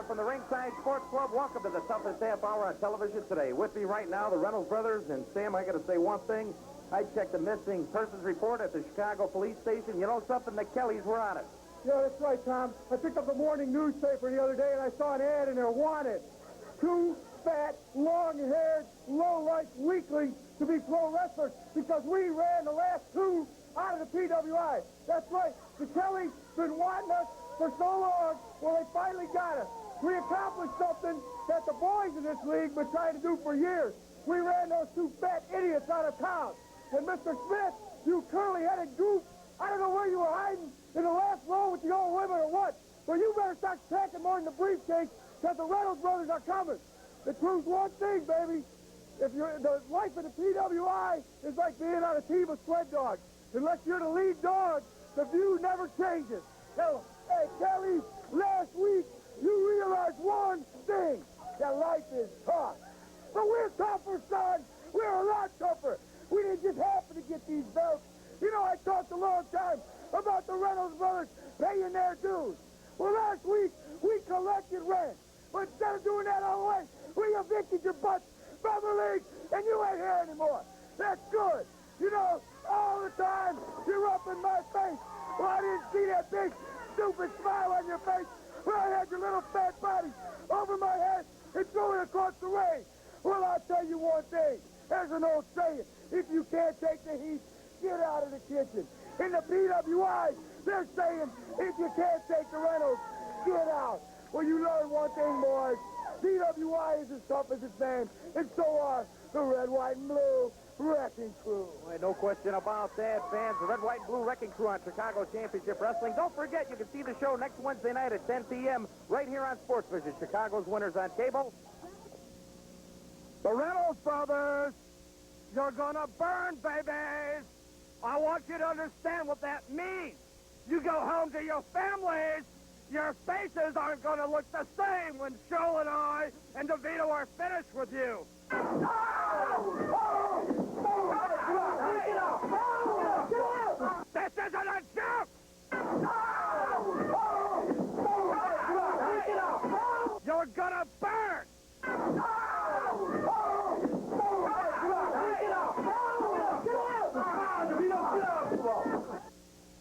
From the Ringside Sports Club, welcome to the toughest half hour on television today. With me right now, the Reynolds brothers. And Sam, I got to say one thing. I checked the missing persons report at the Chicago police station. You know something? The Kellys were on it. Yeah, that's right, Tom. I picked up the morning newspaper the other day, and I saw an ad in there, wanted. 2 fat, long-haired, low-life weaklings to be pro wrestlers because we ran the last 2 out of the PWI. That's right. The Kellys been wanting us for so long. Well, they finally got us. We accomplished something that the boys in this league been trying to do for years. We ran those 2 fat idiots out of town. And Mr. Smith, you curly-headed goof, I don't know where you were hiding in the last row with the old women or what, but you better start packing more than the briefcase because the Reynolds brothers are coming. The truth's one thing, baby. If you're the life of the PWI is like being on a team of sled dogs. Unless you're the lead dog, the view never changes. Tell them, hey, Kelly, last week you realized one thing, that life is tough. But we're tougher, son. We're a lot tougher. We didn't just happen to get these belts. You know, I talked a long time about the Reynolds brothers paying their dues. Well, last week, we collected rent. But instead of doing that all the way, we evicted your butts from the league, and you ain't here anymore. That's good. You know, all the time, you're up in my face. Well, I didn't see that big, stupid smile on your face. Well, I had your little fat body over my head and throwing across the ring. Well, I'll tell you one thing. There's an old saying. If you can't take the heat, get out of the kitchen. In the PWI, they're saying, if you can't take the Reynolds, get out. Well, you learn one thing, boys. PWI is as tough as its name, and so are the Red, White, and Blue Wrecking Crew. Well, no question about that, fans. The Red, White, and Blue Wrecking Crew on Chicago Championship Wrestling. Don't forget, you can see the show next Wednesday night at 10 p.m. right here on Sports Vision. Chicago's winners on cable. The Reynolds brothers, you're gonna burn, babies. I want you to understand what that means. You go home to your families. Your faces aren't going to look the same when Scholl and I and Devito are finished with you. This isn't a joke! You're gonna burn!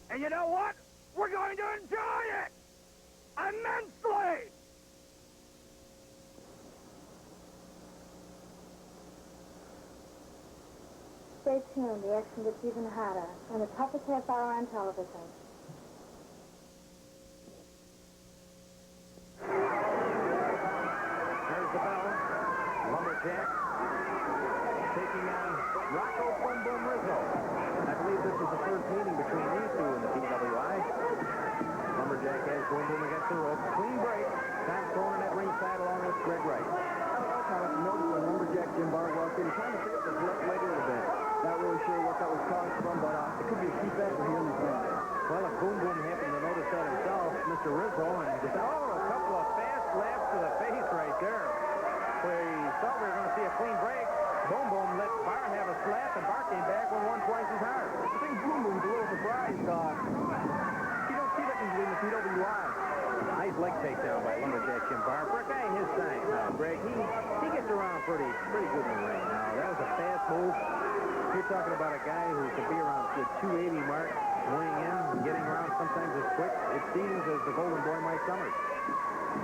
And you know what? We're going to enjoy it! Immensely! Stay tuned. The action gets even hotter on the toughest half hour on television. There's the bell. Lumberjack taking on Rocco Boom Boom Rizzo. I believe this is the first meeting between these two in the PWI. Lumberjack has Boom Boom against the rope. Clean break. Tom Cronin at ringside along with Greg Wright. I noticed when Lumberjack Jim Barr walked in, trying to pick up the left leg a little bit. Not really sure what that was caused from, but it could be a key factor here in this match. Well, if Boom Boom happened to notice that himself, Mr. Rizzo, and just, a couple of fast laps to the face right there. We thought we were going to see a clean break. Boom Boom let Barr have a slap, and Barr came back with one twice as hard. I think Boom Boom's a little surprised. You don't see that usually in the PWI. Nice leg takedown by Lumberjack Jim Barr. For a guy his size now, Greg, he gets around pretty good in the ring. Now, that was a fast move. You're talking about a guy who could be around the 280 mark, weighing in, and getting around sometimes as quick, it seems, as the Golden Boy Mike Sommers.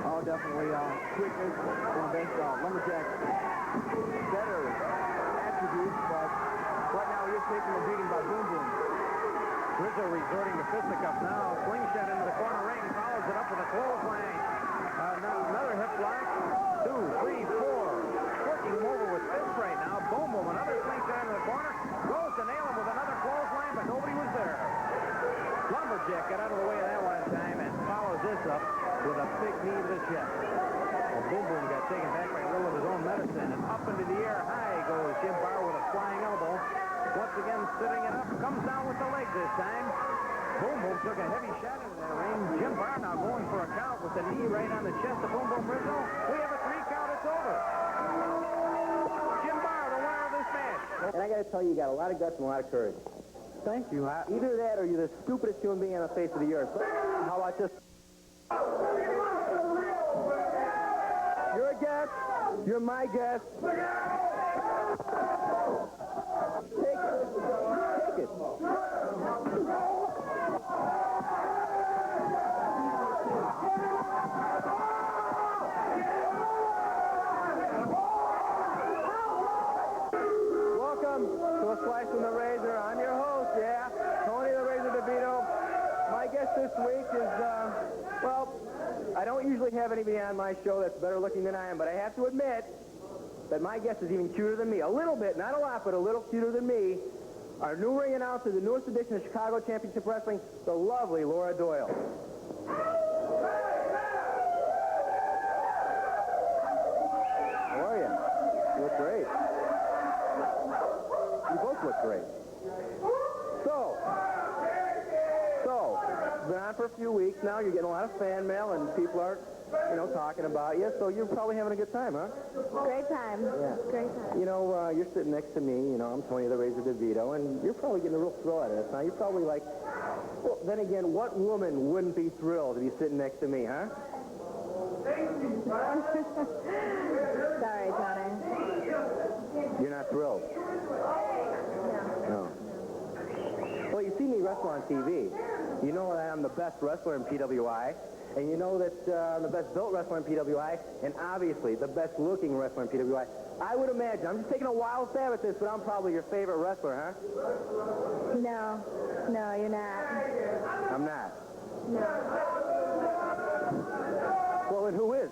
Oh, definitely. Quickness, one of the best Lumberjack's better attributes, but right now he is taking a beating by Boom Boom. Rizzo resorting to fisticuffs now. Slingshot into the corner ring. Follows it up with a clothesline. Another hip lock. 2, 3, 4. Working him over with fists right now. Boom Boom. Another slingshot into the corner. Goes to nail him with another clothesline, but nobody was there. Lumberjack got out of the way of that one time and follows this up with a big knee to the chest. Well, Boom Boom got taken back by Will with his own medicine, and up into the air high goes Jim Barr with a flying elbow. Once again, sitting it up, comes down with the leg this time. Boom Boom took a heavy shot into that ring. Jim Barr now going for a count with the knee right on the chest of Boom Boom Rizzo. We have a 3 count, it's over. Jim Barr, the winner of this match. And I got to tell you, you got a lot of guts and a lot of courage. Thank you. Either that or you're the stupidest human being on the face of the earth. How about this? You're a guest. You're my guest. Take it. Take it. Welcome to A Slice from the Razor. I'm your host, Tony the Razor Devito. My guest this week is, well, I don't usually have anybody on my show that's better looking than I am, but I have to admit that my guest is even cuter than me. A little bit, not a lot, but a little cuter than me. Our new ring announcer, the newest edition of Chicago Championship Wrestling, the lovely Laura Doyle. How are you? You look great. You both look great. So, been on for a few weeks now. You're getting a lot of fan mail, and people are, talking about you. So you're probably having a good time, huh? Great time. Yeah. Great time. You're sitting next to me. I'm Tony the Razor DeVito, and you're probably getting a real thrill out of this. Now, you're probably like, well, then again, what woman wouldn't be thrilled to be sitting next to me, huh? Sorry, Tony. You're not thrilled? No. Well, you see me wrestle on TV. You know that I'm the best wrestler in PWI, and you know that I'm the best built wrestler in PWI, and obviously the best looking wrestler in PWI. I would imagine, I'm just taking a wild stab at this, but I'm probably your favorite wrestler, huh? No, you're not. I'm not. No. Well, then who is?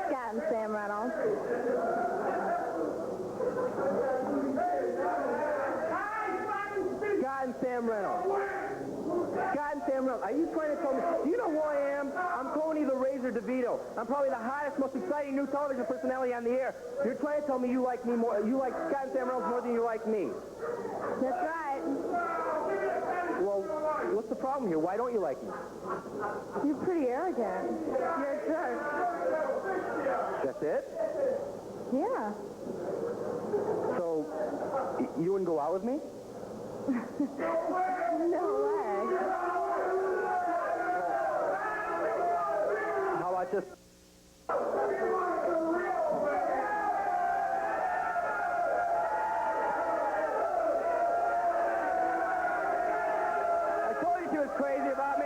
Scott and Sam Reynolds. Scott and Sam Reynolds. Scott and Sam Reynolds. Are you trying to tell me? Do you know who I am? I'm Tony the Razor DeVito. I'm probably the hottest, most exciting new television personality on the air. You're trying to tell me you like me more. You like Scott and Sam Reynolds more than you like me. That's right. Well, what's the problem here? Why don't you like me? You're pretty arrogant. You're a jerk. That's it? Yeah. So, you wouldn't go out with me? No way. How about just... I told you she was crazy about me.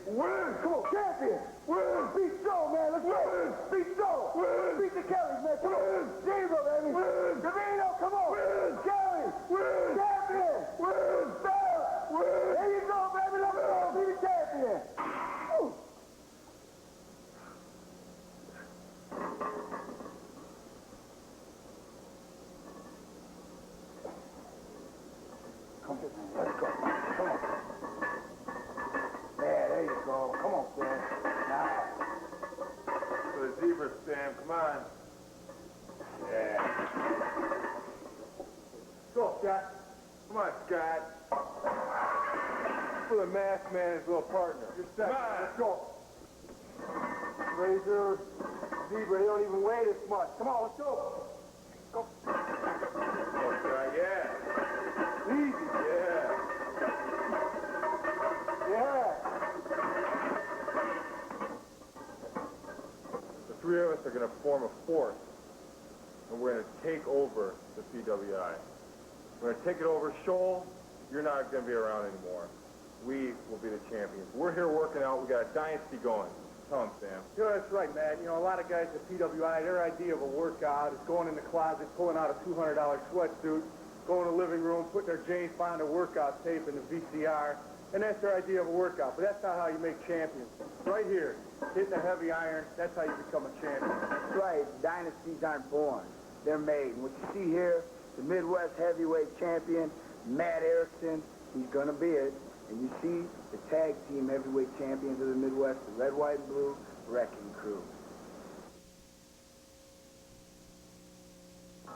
Win! Come on, champion! Win! Beat Scholl, man! Let's go! Beat Scholl! Win! Beat the Kellys, man! Come on! Rizzo, baby! Win! Devito, come on! Win! Kelly! Win! Champion! Win! Barr! Win! There you go, baby! Let's go! Be the champion! Woo. Come on, let's go. Come on. Yeah, there you go. Come on, Sam. Now. For the zebra, Sam, come on. Yeah. Go, Scott. Come on, Scott. For the masked man and his little partner. You're set. Let's go. Razor, zebra, they don't even weigh this much. Come on, let's go. Go. Go, Scott, yeah. Easy. Yeah. Yeah. The three of us are going to form a force, and we're going to take over the PWI. We're going to take it over. Scholl, you're not going to be around anymore. We will be the champions. We're here working out. We got a dynasty going. Tell him, Sam. Yeah, that's right, Matt. You know, a lot of guys at PWI, their idea of a workout is going in the closet, pulling out a $200 sweatsuit, going to the living room, putting their James Bond workout tape in the VCR, and that's their idea of a workout. But that's not how you make champions. Right here, hitting a heavy iron, that's how you become a champion. That's right. Dynasties aren't born. They're made. And what you see here, the Midwest heavyweight champion, Matt Erickson, he's going to be it. And you see the tag team heavyweight champions of the Midwest, the Red, White, and Blue Wrecking Crew.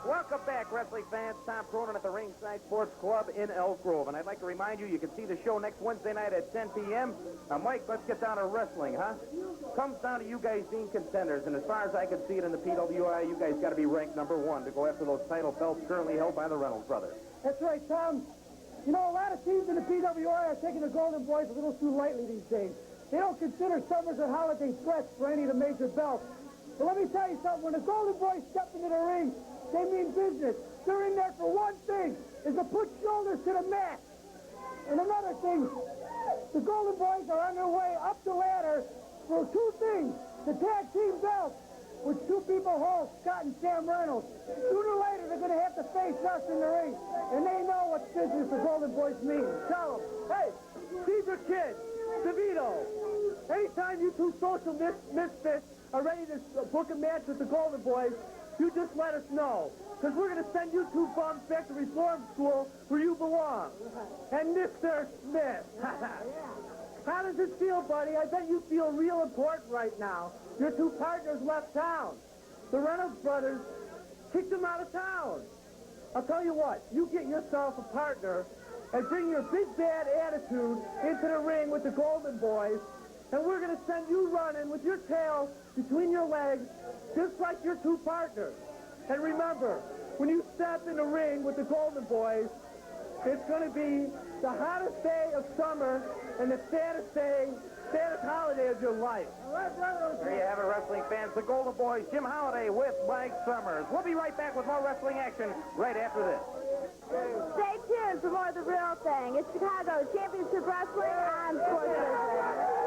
Welcome back, wrestling fans. Tom Cronin at the Ringside Sports Club in Elk Grove. And I'd like to remind you, you can see the show next Wednesday night at 10 p.m. Now, Mike, let's get down to wrestling, huh? Comes down to you guys being contenders. And as far as I can see it in the PWI, you guys got to be ranked #1 to go after those title belts currently held by the Reynolds brothers. That's right, Tom. You know, a lot of teams in the PWI are taking the Golden Boys a little too lightly these days. They don't consider Sommers and Holiday threats for any of the major belts. But let me tell you something. When the Golden Boys step into the ring, they mean business. They're in there for one thing, is to put shoulders to the mat. And another thing, the Golden Boys are on their way up the ladder for two things. The tag team belts, which two people hold, Scott and Sam Reynolds. Sooner or later, they're going to have to face us in the ring. And they know what business the Golden Boys mean. Tell them, hey, Caesar Kid, Devito, anytime you two social misfits are ready to book a match with the Golden Boys, you just let us know. Because we're going to send you two bums back to reform school where you belong. And Mr. Smith. How does it feel, buddy? I bet you feel real important right now. Your two partners left town. The Reynolds brothers kicked them out of town. I'll tell you what, you get yourself a partner and bring your big bad attitude into the ring with the Golden Boys, and we're going to send you running with your tail between your legs, just like your two partners. And remember, when you step in the ring with the Golden Boys, it's going to be the hottest day of summer and the saddest holiday of your life. There you have it, wrestling fans. The Golden Boys, Jim Holiday with Mike Sommers. We'll be right back with more wrestling action right after this. Stay tuned for more of The Real Thing. It's Chicago Championship Wrestling on Sports Business.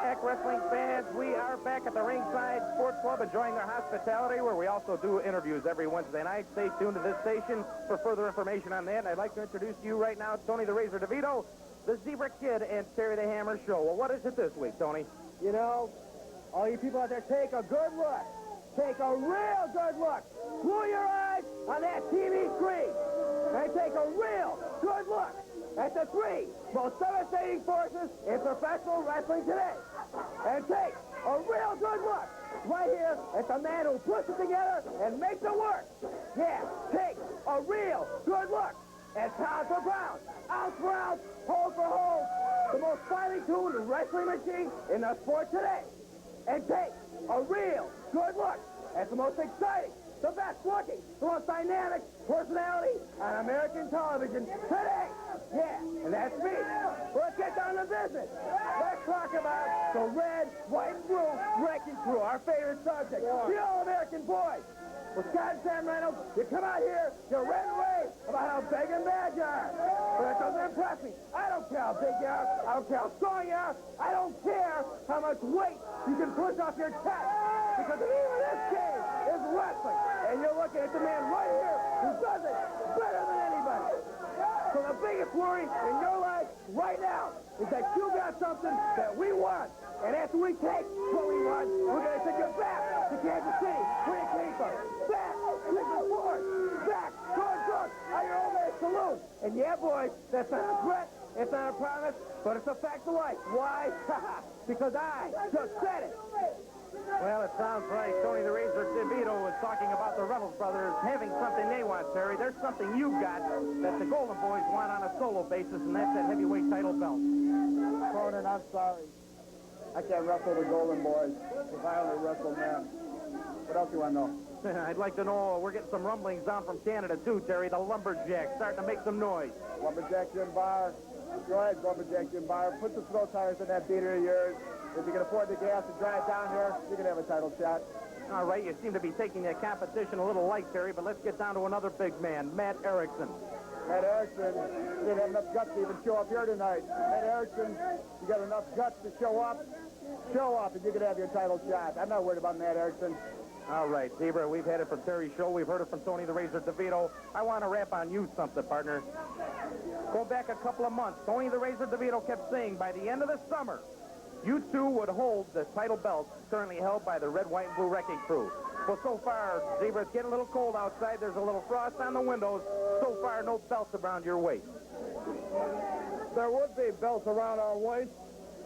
Back, wrestling fans. We are back at the Ringside Sports Club enjoying their hospitality, where we also do interviews every Wednesday night. Stay tuned to this station for further information on that. And I'd like to introduce to you right now Tony the Razor DeVito, the Zebra Kid, and Terry the Hammer Show. Well, what is it this week, Tony? You know, all you people out there, take a good look. Take a real good look. Glue your eyes on that TV screen. And take a real good look at the three most devastating forces in professional wrestling today. And take a real good look right here at the man who puts it together and makes it work. Yeah, take a real good look at pound for pound, ounce for ounce, hold for hold, the most finely tuned wrestling machine in the sport today. And take a real good look at the most exciting, the best looking, the most dynamic personality on American television today. Yeah, and that's me. Let's get down to business. Let's talk about the Red, White, and Blue Wrecking Crew, our favorite subject, the All-American Boys. With Scott and Sam Reynolds, you come out here, you're red and rave about how big and bad you are. But that doesn't impress me. I don't care how big you are. I don't care how strong you are. I don't care how much weight you can push off your chest. Because the name of this game is wrestling. And you're looking at the man right here who does it better than anybody. So the biggest worry in your life right now is that you got something that we want. And after we take what we want, we're going to take you back to Kansas City, where you came from. Back to the Ford. Back to a drunk on your old man saloon. And yeah, boys, that's not a threat. It's not a promise, but it's a fact of life. Why? Because I just said it. Well, it sounds like Tony the Razor DeVito was talking about the Reynolds brothers having something they want, Terry. There's something you've got that the Golden Boys want on a solo basis, and that's that heavyweight title belt. Cronin, I'm sorry. I can't wrestle the Golden Boys if I only wrestle men. What else do you want to know? I'd like to know, we're getting some rumblings down from Canada, too, Terry. The Lumberjack starting to make some noise. Lumberjack Jim Barr. Go ahead, Lumberjack Jim Barr. Put some throw tires in that beater of yours. If you can afford the gas to drive down here, you can have a title shot. All right, you seem to be taking that competition a little light, Terry, but let's get down to another big man, Matt Erickson. Matt Erickson didn't have enough guts to even show up here tonight. Matt Erickson, you got enough guts to show up, and you could have your title shot. I'm not worried about Matt Erickson. All right, Zebra, we've had it from Terry Scholl. We've heard it from Tony the Razor DeVito. I want to rap on you something, partner. Go back a couple of months. Tony the Razor DeVito kept saying by the end of the summer, you two would hold the title belt currently held by the Red, White, and Blue Wrecking Crew. Well, so far, Zebra, it's getting a little cold outside. There's a little frost on the windows. So far, no belts around your waist. There would be belts around our waist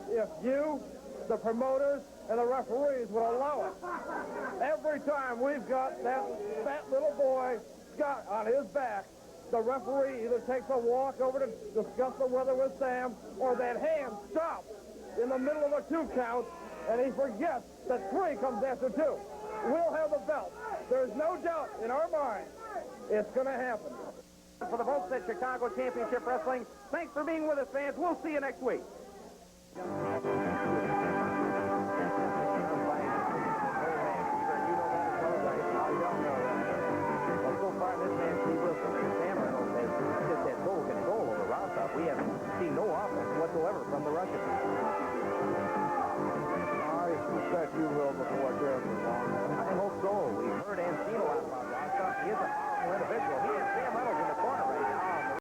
if you, the promoters, and the referees would allow it. Every time we've got that fat little boy, Scott, on his back, the referee either takes a walk over to discuss the weather with Sam, or that hand stops in the middle of a 2 count, and he forgets that 3 comes after 2. We'll have the belt. There's no doubt in our mind it's going to happen. For the folks at Chicago Championship Wrestling, thanks for being with us, fans. We'll see you next week.